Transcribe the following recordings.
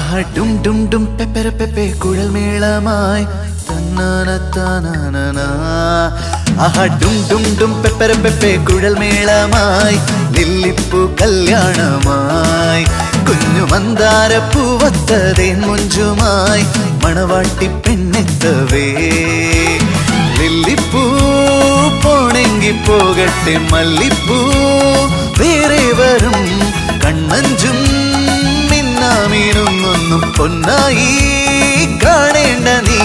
ആഹാ ഡും ഡും ഡും പെപ്പര പെപ്പെ കുഴൽ മേളമായി ആഹാ ഡും ഡും ഡും പെപ്പര പെപ്പെ കുഴൽ മേളമായി ലില്ലിപ്പൂ കല്യാണമായി കുഞ്ഞു മന്ദാര പൂവത്തതേൻ മുഞ്ചുമായി മണവാട്ടി പെണ്ണെത്തവേ ലില്ലിപ്പൂ പോണെങ്കി പോകട്ടെ മല്ലിപ്പൂ വേറെ വരും കണ്ണഞ്ചും മിന്നാമീനൊന്നും പൊന്നായി കാണേണ്ട നീ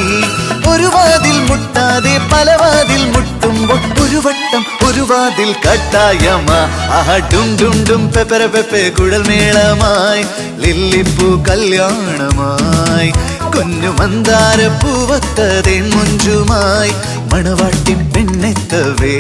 ഒരു വാതിൽ മുട്ടാതെ പല വാതിൽ മുട്ടുമ്പോൾ ഒരു വട്ടം ഒരു വാതിൽ കട്ടായമാ ആഹാ ഡും ഡും ഡും പെപ്പര പെപ്പെ കുഴൽ മേളമായി ലില്ലിപ്പൂ കല്യാണമായി കുഞ്ഞു മന്ദാര പൂവത്തതേൻ മുഞ്ചുമായി മണവാട്ടി പെണ്ണെത്തവേ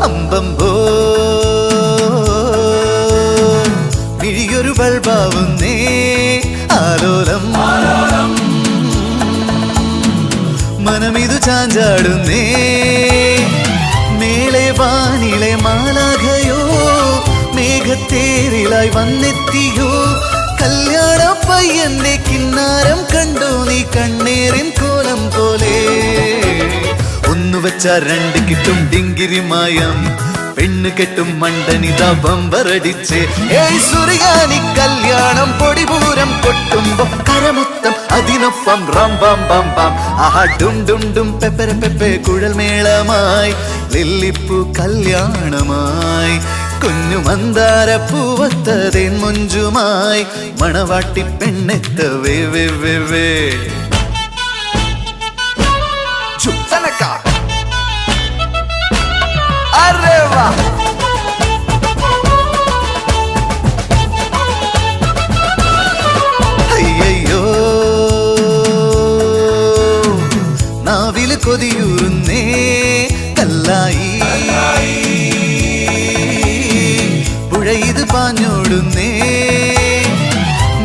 അമ്പമ്പോ മിഴിയൊരു ബൾബാവുന്നേ ആലോലം മനമിതു ചാഞ്ചാടുന്നേ മേലെ വാനിലെ മാലാഖയോ മേഘത്തേരിലായി വന്നെത്തിയോ കല്യാണ പയ്യന്റെ കിന്നാരം കണ്ടോ നീ കണ്ണേറിൻ കോലം പോലെ ഒന്നു വെച്ച രണ്ട് കിട്ടും ഡിങ്കിരിമായം പെണ്ണ് കെട്ടും മണ്ടനിതാ ബമ്പറടിച്ച് ഏയ് സുറിയാനി കല്യാണം പൊടിപൂരം കൊട്ടുമ്പോ കരമൊത്തം അതിനൊപ്പം റം ബം ബം ബം ആഹാ ഡും ഡും ഡും പെപ്പര പെപ്പെ കുഴൽ മേളമായി ലില്ലിപ്പൂ കല്യാണമായി കുഞ്ഞു മന്ദാര പൂവത്തതേൻ മുഞ്ചുമായി മണവാട്ടി പെണ്ണെത്തവേ വേ വേ വേ അയ്യോ നാവില് കൊതിയൂറുന്നേ കല്ലായി പുഴയിത് പാഞ്ഞോടുന്നേ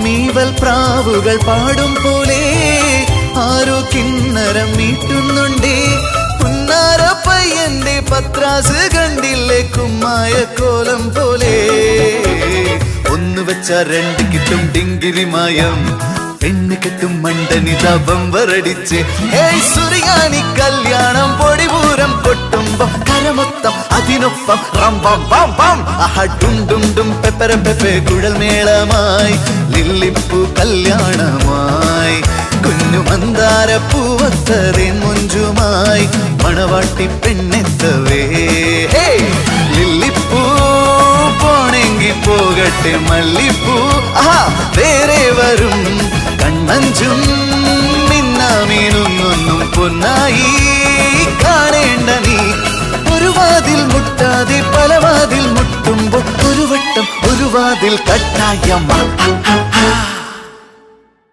മീവൽ പ്രാവുകൾ പാടും പോലെ ആരോ കിന്നരം മീട്ടുന്നുണ്ടേ പുന്നാര പയ്യന്റെ പത്രാസ് കണ്ടില്ലേ കുമ്മായ കോലം പോലെ ഒന്നു വെച്ച രണ്ട് കിട്ടും ഡിങ്കിരിമായം പെണ്ണ് കെട്ടും മണ്ടനിതാ ബമ്പറടിച്ച് ഏയ് സുറിയാനി കല്യാണം പൊടിപൂരം കൊട്ടുമ്പോ കരമൊത്തം അതിനൊപ്പം റം ബം ബം ബം ആഹാ ഡും ഡും ഡും പെപ്പര പെപ്പെ കുഴൽ മേളമായി ലില്ലിപ്പൂ കല്യാണമായി കുഞ്ഞു മന്ദാര പൂവത്തതേൻ മുഞ്ചുമായി മണവാട്ടി പെണ്ണെത്തവേ ലില്ലിപ്പൂ പോണെങ്കി പോകട്ടെ മല്ലിപ്പൂ ആഹാ വേറെ വരും കണ്ണഞ്ചും മിന്നാമീനൊന്നും പൊന്നായി കാണേണ്ട നീ ഒരു വാതിൽ മുട്ടാതെ പല വാതിൽ മുട്ടുമ്പോ ഒരു വട്ടം ഒരു വാതിൽ കട്ടായമ്മ